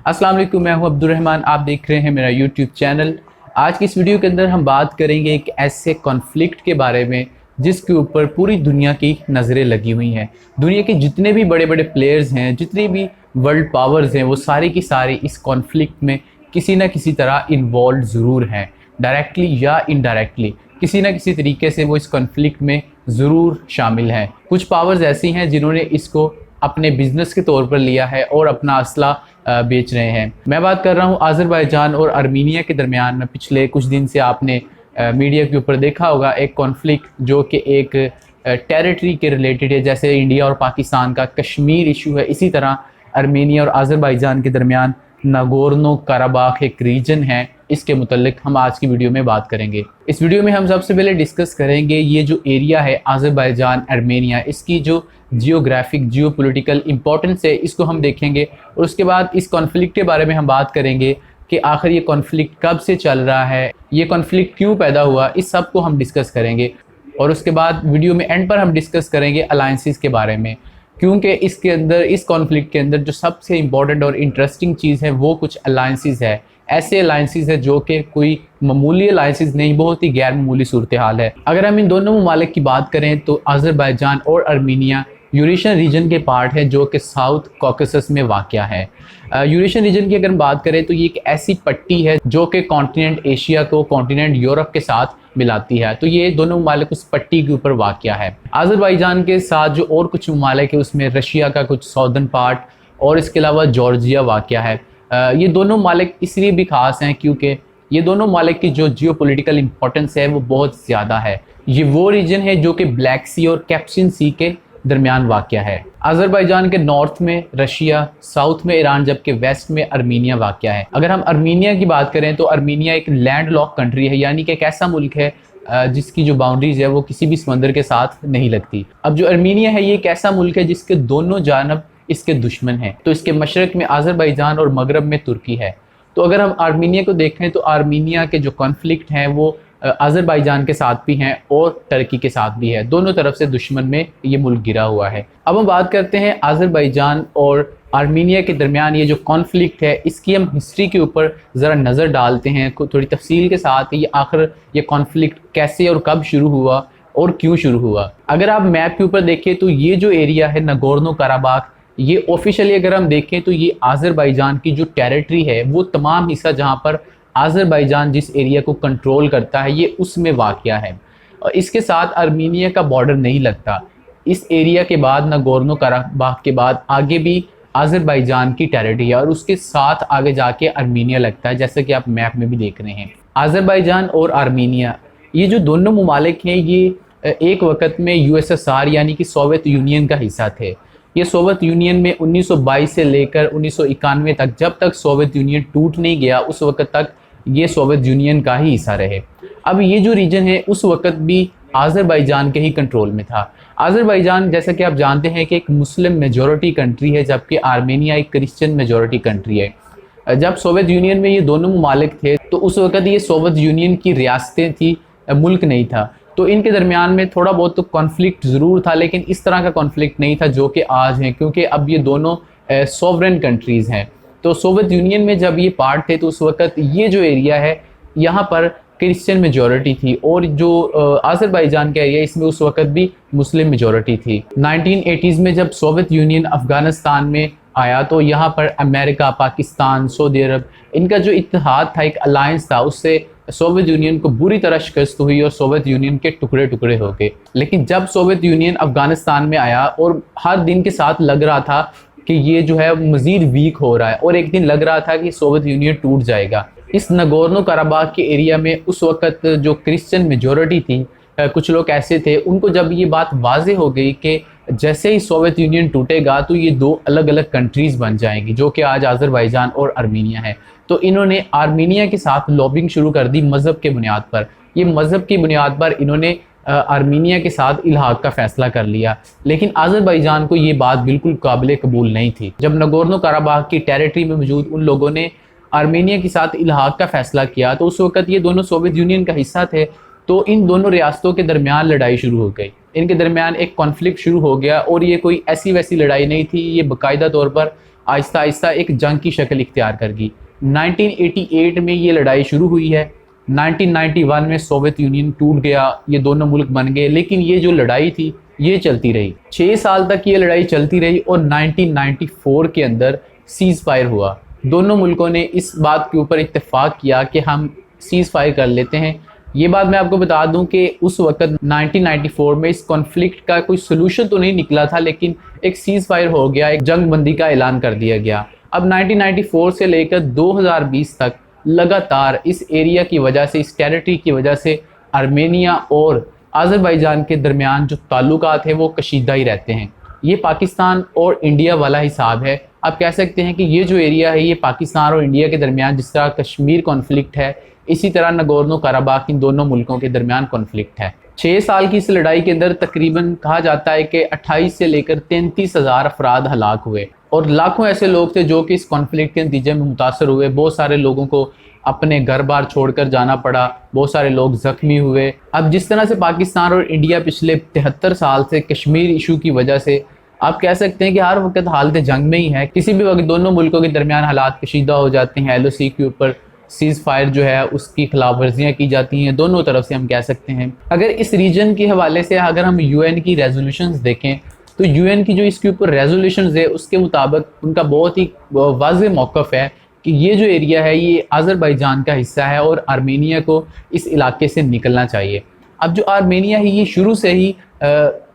अस्सलाम वालेकुम, मैं हूं अब्दुर्रहमान। आप देख रहे हैं मेरा यूट्यूब चैनल। आज की इस वीडियो के अंदर हम बात करेंगे एक ऐसे कॉन्फ्लिक्ट के बारे में जिसके ऊपर पूरी दुनिया की नज़रें लगी हुई हैं। दुनिया के जितने भी बड़े बड़े प्लेयर्स हैं, जितने भी वर्ल्ड पावर्स हैं, वो सारे की सारे इस कॉन्फ्लिक्ट में किसी न किसी तरह इन्वॉल्व ज़रूर हैं, डायरेक्टली या इनडायरेक्टली किसी न किसी तरीके से वो इस कॉन्फ्लिक्ट में ज़रूर शामिल हैं। कुछ पावर्स ऐसी हैं जिन्होंने इसको अपने बिजनेस के तौर पर लिया है और अपना असला बेच रहे हैं। मैं बात कर रहा हूं अज़रबैजान और आर्मीनिया के दरमियान में। पिछले कुछ दिन से आपने मीडिया के ऊपर देखा होगा एक कॉन्फ्लिक्ट जो कि एक टेरिटरी के रिलेटेड है। जैसे इंडिया और पाकिस्तान का कश्मीर इशू है, इसी तरह आर्मीनिया और अज़रबैजान के दरमियान नागोर्नो कराबाख एक रीजन है। इसके मुतल्लिक हम आज की वीडियो में बात करेंगे। इस वीडियो में हम सबसे पहले डिस्कस करेंगे ये जो एरिया है अज़रबैजान आर्मेनिया, इसकी जो जियोग्राफिक जियोपॉलिटिकल इंपॉर्टेंस है, इसको हम देखेंगे। और उसके बाद इस कॉन्फ्लिक्ट के बारे में हम बात करेंगे कि आखिर ये कॉन्फ्लिक्ट कब से चल रहा है, ये कॉन्फ्लिक्ट क्यों पैदा हुआ, इस सब को हम डिस्कस करेंगे। और उसके बाद वीडियो में एंड पर हम डिस्कस करेंगे अलायंसेस के बारे में, क्योंकि इसके अंदर इस कॉन्फ्लिक्ट के अंदर जो सबसे इंपॉर्टेंट और इंटरेस्टिंग चीज़ है वो कुछ अलायंसेस है। ऐसे अलायंसेस है जो कि कोई मामूली अलायंसेस नहीं, बहुत ही गैर मामूली सूरत हाल है। अगर हम इन दोनों ममालिक की बात करें तो अज़रबैजान और आर्मीनिया यूरेशियन रीजन के पार्ट है जो कि साउथ कॉकेसस में वाक़या है। यूरेशियन रीजन की अगर हम बात करें तो ये एक ऐसी पट्टी है जो कि कॉन्टिनेंट एशिया को कॉन्टिनेंट यूरोप के साथ मिलाती है। तो ये दोनों ममालिक उस पट्टी के ऊपर वाक़या है। अज़रबैजान के साथ जो और कुछ ममालिक है उसमें रशिया का कुछ सॉदर्न पार्ट और इसके अलावा जॉर्जिया वाक़या है। ये दोनों ममालिक इसलिए भी ख़ास हैं क्योंकि ये दोनों ममालिक की जो जियोपॉलिटिकल इंपॉर्टेंस है वो बहुत ज़्यादा है। ये वो रीजन है जो कि ब्लैक सी और कैस्पियन सी के दरमियान वाक़या है। अज़रबैजान के नॉर्थ में रशिया, साउथ में ईरान, जबकि वेस्ट में आर्मीनिया वाक़या है। अगर हम आर्मीनिया की बात करें तो आर्मीनिया एक लैंड लॉक कंट्री है, यानी कि एक ऐसा मुल्क है जिसकी जो बाउंड्रीज है वो किसी भी समंदर के साथ नहीं लगती। अब जो आर्मीनिया है ये एक ऐसा मुल्क है जिसके दोनों जानब इसके दुश्मन हैं। तो इसके मशरक़ में अज़रबैजान और मगरब में तुर्की है। तो अगर हम आर्मीनिया को देखें तो आर्मीनिया के जो कॉन्फ्लिक्ट हैं वो अज़रबैजान के साथ भी हैं और टर्की के साथ भी है। दोनों तरफ से दुश्मन में ये मुल्क गिरा हुआ है। अब हम बात करते हैं अज़रबैजान और आर्मीनिया के दरमियान ये जो कॉन्फ्लिक्ट है इसकी हम हिस्ट्री के ऊपर ज़रा नज़र डालते हैं थोड़ी तफसील के साथ। ये आखिर ये कॉन्फ्लिक्ट कैसे और कब शुरू हुआ और क्यों शुरू हुआ। अगर आप मैप के ऊपर देखें तो ये जो एरिया है नागोर्नो कराबाख, ये ऑफिशियली अगर हम देखें तो ये अज़रबैजान की जो टेरिटरी है वो तमाम हिस्सा जहाँ पर अज़रबैजान जिस एरिया को कंट्रोल करता है ये उसमें वाक़या है। और इसके साथ आर्मीनिया का बॉर्डर नहीं लगता। इस एरिया के बाद नागोर्नो कराबाख के बाद आगे भी अज़रबैजान की टेरिटरी है और उसके साथ आगे जाके आर्मीनिया लगता है, जैसे कि आप मैप में भी देख रहे हैं। अज़रबैजान और आर्मीनिया ये जो दोनों ममालिक हैं ये एक वक्त में यूएसएसआर यानी कि सोवियत यूनियन का हिस्सा थे। ये सोवियत यूनियन में 1922 से लेकर 1991 तक, जब तक सोवियत यूनियन टूट नहीं गया उस वक्त तक ये सोवियत यूनियन का ही हिस्सा रहे। अब ये जो रीजन है उस वक्त भी अज़रबैजान के ही कंट्रोल में था। अज़रबैजान जैसा कि आप जानते हैं कि एक मुस्लिम मेजॉरिटी कंट्री है, जबकि आर्मेनिया एक क्रिश्चियन मेजॉरिटी कंट्री है। जब सोवियत यूनियन में ये दोनों ममालिक थे तो उस वक्त ये सोवियत यूनियन की रियासतें थी, मुल्क नहीं था। तो इनके दरमियान में थोड़ा बहुत तो कॉन्फ्लिक्ट ज़रूर था, लेकिन इस तरह का कॉन्फ्लिक्ट नहीं था जो कि आज है, क्योंकि अब ये दोनों सॉवरेन कंट्रीज़ हैं। तो सोवियत यूनियन में जब ये पार्ट थे तो उस वक्त ये जो एरिया है यहाँ पर क्रिश्चियन मेजॉरिटी थी और जो अज़रबैजान का एरिया इसमें उस वक्त भी मुस्लिम मेजॉरिटी थी। 1980s में जब सोवियत यूनियन अफ़गानिस्तान में आया तो यहाँ पर अमेरिका, पाकिस्तान, सऊदी अरब, इनका जो इत्तेहाद था, एक अलायंस था, उससे सोवियत यूनियन को बुरी तरह शिकस्त हुई और सोवियत यूनियन के टुकड़े टुकड़े हो गए। लेकिन जब सोवियत यूनियन अफ़गानिस्तान में आया और हर दिन के साथ लग रहा था कि ये जो है मज़ीद वीक हो रहा है और एक दिन लग रहा था कि सोवियत यूनियन टूट जाएगा। इस नागोर्नो कराबाख के एरिया में उस वक्त जो क्रिश्चियन मेजॉरिटी थी, कुछ लोग ऐसे थे, उनको जब ये बात वाज़ेह हो गई कि जैसे ही सोवियत यूनियन टूटेगा तो ये दो अलग अलग कंट्रीज़ बन जाएंगी, जो कि आज अज़रबैजान और आर्मीनिया है। तो इन्होंने आर्मीनिया के साथ लॉबिंग शुरू कर दी मज़हब के बुनियाद पर। ये मज़हब की बुनियाद पर इन्होंने आर्मीनिया के साथ इल्हाक का फ़ैसला कर लिया, लेकिन अज़रबैजान को ये बात बिल्कुल काबिल कबूल नहीं थी। जब नागोर्नो कराबाख की टेरिटरी में मौजूद उन लोगों ने आर्मीनिया के साथ इल्हाक का फ़ैसला किया तो उस वक्त ये दोनों सोवियत यूनियन का हिस्सा थे। तो इन दोनों रियासतों के दरमियान लड़ाई शुरू हो गई, इनके दरमियान एक कॉन्फ्लिक्ट शुरू हो गया। और ये कोई ऐसी वैसी लड़ाई नहीं थी, ये बाकायदा तौर पर आहिस्ता आहिस्ता एक जंग की शक्ल इख्तियार कर गई। 1988 में ये लड़ाई शुरू हुई है। 1991 में सोवियत यूनियन टूट गया, ये दोनों मुल्क बन गए, लेकिन ये जो लड़ाई थी ये चलती रही। 6 साल तक ये लड़ाई चलती रही और 1994 के अंदर सीज़ फायर हुआ। दोनों मुल्कों ने इस बात के ऊपर इत्तेफाक किया कि हम सीज़ फायर कर लेते हैं। ये बात मैं आपको बता दूं कि उस वक्त 1994 में इस कॉन्फ्लिक्ट का कोई सोल्यूशन तो नहीं निकला था, लेकिन एक सीज़ फायर हो गया, एक जंग बंदी का ऐलान कर दिया गया। अब 1994 से लेकर 2020 तक लगातार इस एरिया की वजह से, इस टेरिटरी की वजह से आर्मेनिया और अज़रबैजान के दरमियान जो ताल्लुकात हैं वो कशीदा ही रहते हैं। ये पाकिस्तान और इंडिया वाला हिसाब है। आप कह सकते हैं कि ये जो एरिया है ये पाकिस्तान और इंडिया के दरमियान, जिस तरह कश्मीर कॉन्फ्लिक्ट है, इसी तरह नगोर्नो कराबाख इन दोनों मुल्कों के दरमियान कॉन्फ्लिक्ट है। 6 साल की इस लड़ाई के अंदर तकरीबन कहा जाता है कि 28 से लेकर 33,000 अफराद हलाक हुए और लाखों ऐसे लोग थे जो कि इस कॉन्फ्लिक्ट के नतीजे में मुतासर हुए। बहुत सारे लोगों को अपने घर बार छोड़कर जाना पड़ा, बहुत सारे लोग ज़ख्मी हुए। अब जिस तरह से पाकिस्तान और इंडिया पिछले 73 साल से कश्मीर इशू की वजह से आप कह सकते हैं कि हर वक्त हालत जंग में ही है। किसी भी वक्त दोनों मुल्कों के दरमियान हालात कशीदा हो जाते हैं। LOC के ऊपर सीज़ फायर जो है उसकी खिलाफ वर्जियाँ की जाती हैं दोनों तरफ से, हम कह सकते हैं। अगर इस रीजन के हवाले से अगर हम UN की रेजोल्यूशंस देखें तो UN की जो इसके ऊपर रेजोल्यूशंस है उसके मुताबिक उनका बहुत ही वाज़ेह मौक़िफ़ है कि ये जो एरिया है ये अज़रबैजान का हिस्सा है और आर्मेनिया को इस इलाके से निकलना चाहिए। अब जो आर्मेनिया है ये शुरू से ही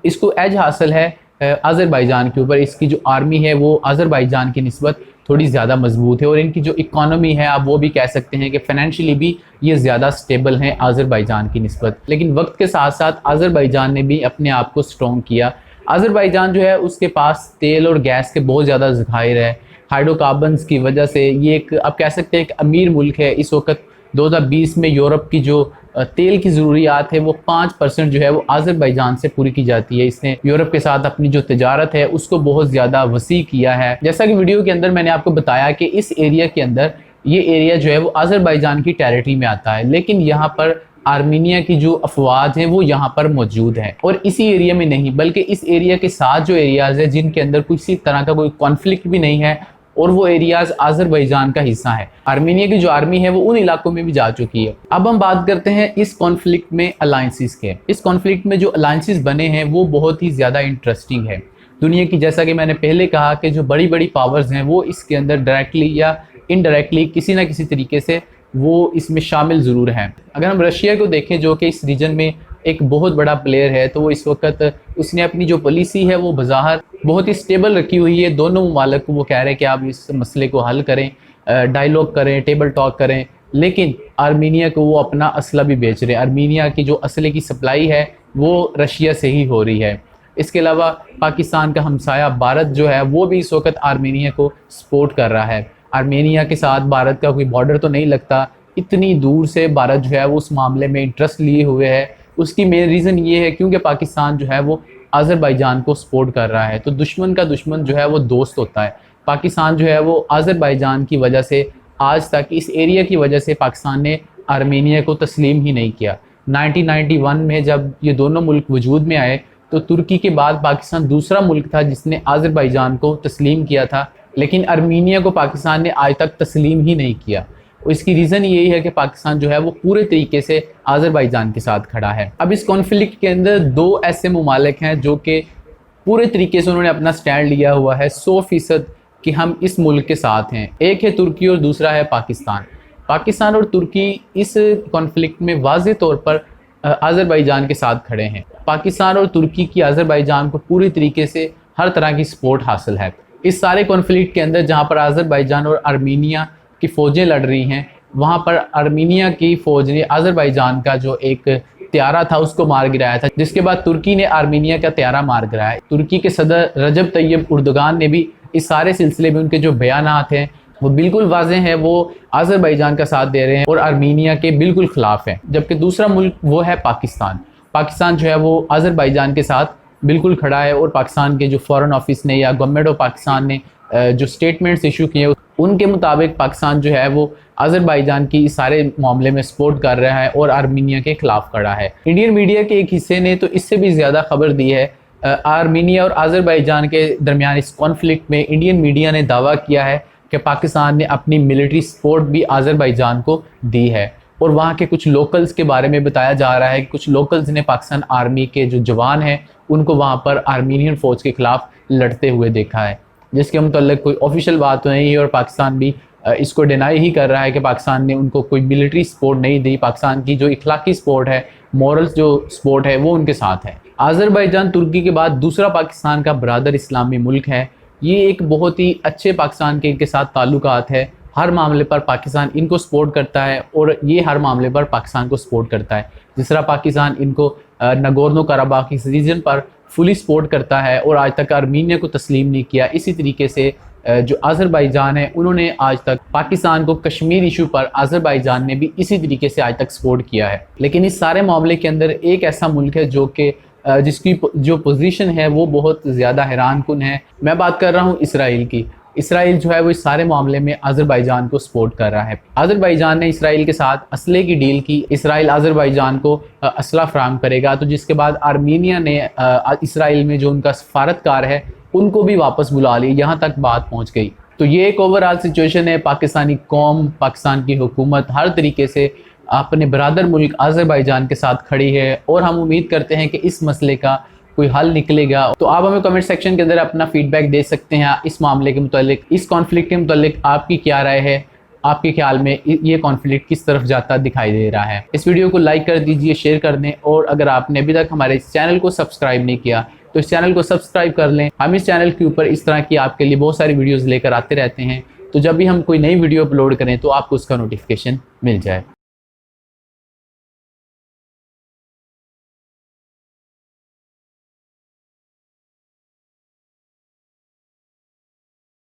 इसको एज हासिल है अज़रबैजान के ऊपर। इसकी जो आर्मी है वो अज़रबैजान की निस्बत थोड़ी ज़्यादा मजबूत है और इनकी जो इकॉनमी है आप वो भी कह सकते हैं कि फ़ाइनेंशियली भी ये ज़्यादा स्टेबल हैं अज़रबैजान की निस्बत। लेकिन वक्त के साथ साथ अज़रबैजान ने भी अपने आप को स्ट्रॉन्ग किया। अज़रबैजान जो है उसके पास तेल और गैस के बहुत ज़्यादा ज़खायर है। हाइड्रोकार्बन्स की वजह से ये एक आप कह सकते हैं एक अमीर मुल्क है। इस वक्त 2020 में यूरोप की जो तेल की ज़रूरियात है वो 5% जो है वो अज़रबैजान से पूरी की जाती है। इसने यूरोप के साथ अपनी जो तिजारत है उसको बहुत ज़्यादा वसी किया है। जैसा कि वीडियो के अंदर मैंने आपको बताया कि इस एरिया के अंदर ये एरिया जो है वो अज़रबैजान की टेरिटरी में आता है, लेकिन यहाँ पर आर्मीनिया की जो अफवाज हैं वो यहाँ पर मौजूद है। और इसी एरिया में नहीं बल्कि इस एरिया के साथ जो एरियाज़ है जिनके अंदर किसी तरह का कोई कॉन्फ्लिक्ट भी नहीं है और वो एरियाज अज़रबैजान का हिस्सा है। आर्मीनिया की जो आर्मी है वो उन इलाकों में भी जा चुकी है। अब हम बात करते हैं इस कॉन्फ्लिक्ट में अलायंसेस के। इस कॉन्फ्लिक्ट में जो अलायंसेस बने हैं वो बहुत ही ज़्यादा इंटरेस्टिंग है। दुनिया की, जैसा कि मैंने पहले कहा कि जो बड़ी बड़ी पावर्स हैं वो इसके अंदर डायरेक्टली या इनडायरेक्टली किसी ना किसी तरीके से वो इसमें शामिल ज़रूर हैं। अगर हम रशिया को देखें जो कि इस रीजन में एक बहुत बड़ा प्लेयर है, तो वो इस वक्त उसने अपनी जो पॉलिसी है वो बज़ाहिर बहुत ही स्टेबल रखी हुई है। दोनों ममालिक को वो कह रहे हैं कि आप इस मसले को हल करें, डायलॉग करें, टेबल टॉक करें, लेकिन आर्मीनिया को वो अपना असला भी बेच रहे हैं। आर्मीनिया की जो असले की सप्लाई है वो रशिया से ही हो रही है। इसके अलावा पाकिस्तान का हमसाया भारत जो है वो भी इस वक्त आर्मीनिया को सपोर्ट कर रहा है। आर्मेनिया के साथ भारत का कोई बॉर्डर तो नहीं लगता, इतनी दूर से भारत जो है वो उस मामले में इंटरेस्ट लिए हुए है। उसकी मेन रीज़न ये है क्योंकि पाकिस्तान जो है वो अज़रबैजान को सपोर्ट कर रहा है। तो दुश्मन का दुश्मन जो है वो दोस्त होता है। पाकिस्तान जो है वो अज़रबैजान की वजह से आज तक इस एरिया की वजह से पाकिस्तान ने आर्मेनिया को तस्लीम ही नहीं किया। 1991 में जब ये दोनों मुल्क वजूद में आए तो तुर्की के बाद पाकिस्तान दूसरा मुल्क था जिसने अज़रबैजान को तस्लीम किया था, लेकिन आर्मीनिया को पाकिस्तान ने आज तक तस्लीम ही नहीं किया। इसकी रीज़न यही है कि पाकिस्तान जो है वो पूरे तरीके से अज़रबैजान के साथ खड़ा है। अब इस कॉन्फ्लिक्ट के अंदर दो ऐसे ममालिक हैं जो कि पूरे तरीके से उन्होंने अपना स्टैंड लिया हुआ है 100% कि हम इस मुल्क के साथ हैं। एक है तुर्की और दूसरा है पाकिस्तान। पाकिस्तान और तुर्की इस कॉन्फ्लिक्ट में वाज़ेह तौर पर अज़रबैजान के साथ खड़े हैं। पाकिस्तान और तुर्की की अज़रबैजान को पूरी तरीके से हर तरह की सपोर्ट हासिल है। इस सारे कॉन्फ्लिक्ट के अंदर जहाँ पर अज़रबैजान और आर्मीनिया की फ़ौजें लड़ रही हैं, वहाँ पर आर्मीनिया की फ़ौज ने अज़रबैजान का जो एक त्यारा था उसको मार गिराया था, जिसके बाद तुर्की ने आर्मीनिया का त्यारा मार गिराया। तुर्की के सदर रजब तैयब उर्दुगान ने भी इस सारे सिलसिले में उनके जो बयानात हैं वो बिल्कुल वाज़ेह हैं, वो अज़रबैजान का साथ दे रहे हैं और आर्मीनिया के बिल्कुल ख़िलाफ़ हैं। जबकि दूसरा मुल्क वो है पाकिस्तान। पाकिस्तान जो है वो अज़रबैजान के साथ बिल्कुल खड़ा है और पाकिस्तान के जो फ़ॉरेन ऑफिस ने या गवर्नमेंट ऑफ पाकिस्तान ने जो स्टेटमेंट्स इशू किए उनके मुताबिक पाकिस्तान जो है वो अज़रबैजान की इस सारे मामले में सपोर्ट कर रहा है और आर्मीनिया के ख़िलाफ़ खड़ा है। इंडियन मीडिया के एक हिस्से ने तो इससे भी ज़्यादा खबर दी है आर्मीनिया और अज़रबैजान के दरमियान इस कॉन्फ्लिक्ट में इंडियन मीडिया ने दावा किया है कि पाकिस्तान ने अपनी मिलिट्री सपोर्ट भी अज़रबैजान को दी है। और वहाँ के कुछ लोकल्स के बारे में बताया जा रहा है कि कुछ लोकल्स ने पाकिस्तान आर्मी के जो जवान हैं उनको वहाँ पर आर्मीनियन फ़ौज के ख़िलाफ़ लड़ते हुए देखा है, जिसके मुतल्लिक़ कोई ऑफिशियल बात तो नहीं है और पाकिस्तान भी इसको डिनाई ही कर रहा है कि पाकिस्तान ने उनको कोई मिलिट्री सपोर्ट नहीं दी। पाकिस्तान की जो इखलाकी सपोर्ट है, मॉरल्स जो सपोर्ट है, वो उनके साथ है। अज़रबैजान तुर्की के बाद दूसरा पाकिस्तान का बरादर इस्लामी मुल्क है। ये एक बहुत ही अच्छे पाकिस्तान के साथ ताल्लुकात है। हर मामले पर पाकिस्तान इनको सपोर्ट करता है और ये हर मामले पर पाकिस्तान को सपोर्ट करता है। जिस तरह पाकिस्तान इनको नगोर्नो कराबाख की रीजन पर फुली सपोर्ट करता है और आज तक आर्मीनिया को तस्लीम नहीं किया, इसी तरीके से जो अज़रबैजान है उन्होंने आज तक पाकिस्तान को कश्मीर इशू पर अज़रबैजान ने भी इसी तरीके से आज तक सपोर्ट किया है। लेकिन इस सारे मामले के अंदर एक ऐसा मुल्क है जो कि जिसकी जो पोजीशन है वो बहुत ज़्यादा हैरानकुन है। मैं बात कर रहा हूँ इसराइल की। इसराइल जो है वो इस सारे मामले में अज़रबैजान को सपोर्ट कर रहा है। अज़रबैजान ने इसराइल के साथ असले की डील की, इसराइल अज़रबैजान को असला फराहम करेगा, तो जिसके बाद आर्मीनिया ने इसराइल में जो उनका सफारतकार है उनको भी वापस बुला ली, यहाँ तक बात पहुँच गई। तो ये एक ओवरऑल सिचुएशन है। पाकिस्तानी कौम, पाकिस्तान की हुकूमत हर तरीके से अपने बरादर मुल्क अज़रबैजान के साथ खड़ी है और हम उम्मीद करते हैं कि इस मसले का कोई हल निकलेगा। तो आप हमें कमेंट सेक्शन के अंदर अपना फीडबैक दे सकते हैं इस मामले के मुतालिक, इस कॉन्फ्लिक्ट के मुतालिक आपकी क्या राय है, आपके ख्याल में ये कॉन्फ्लिक्ट किस तरफ जाता दिखाई दे रहा है। इस वीडियो को लाइक कर दीजिए, शेयर कर दें और अगर आपने अभी तक हमारे इस चैनल को सब्सक्राइब नहीं किया तो इस चैनल को सब्सक्राइब कर लें। हम इस चैनल के ऊपर इस तरह की आपके लिए बहुत सारी वीडियोज़ लेकर आते रहते हैं, तो जब भी हम कोई नई वीडियो अपलोड करें तो आपको उसका नोटिफिकेशन मिल जाए।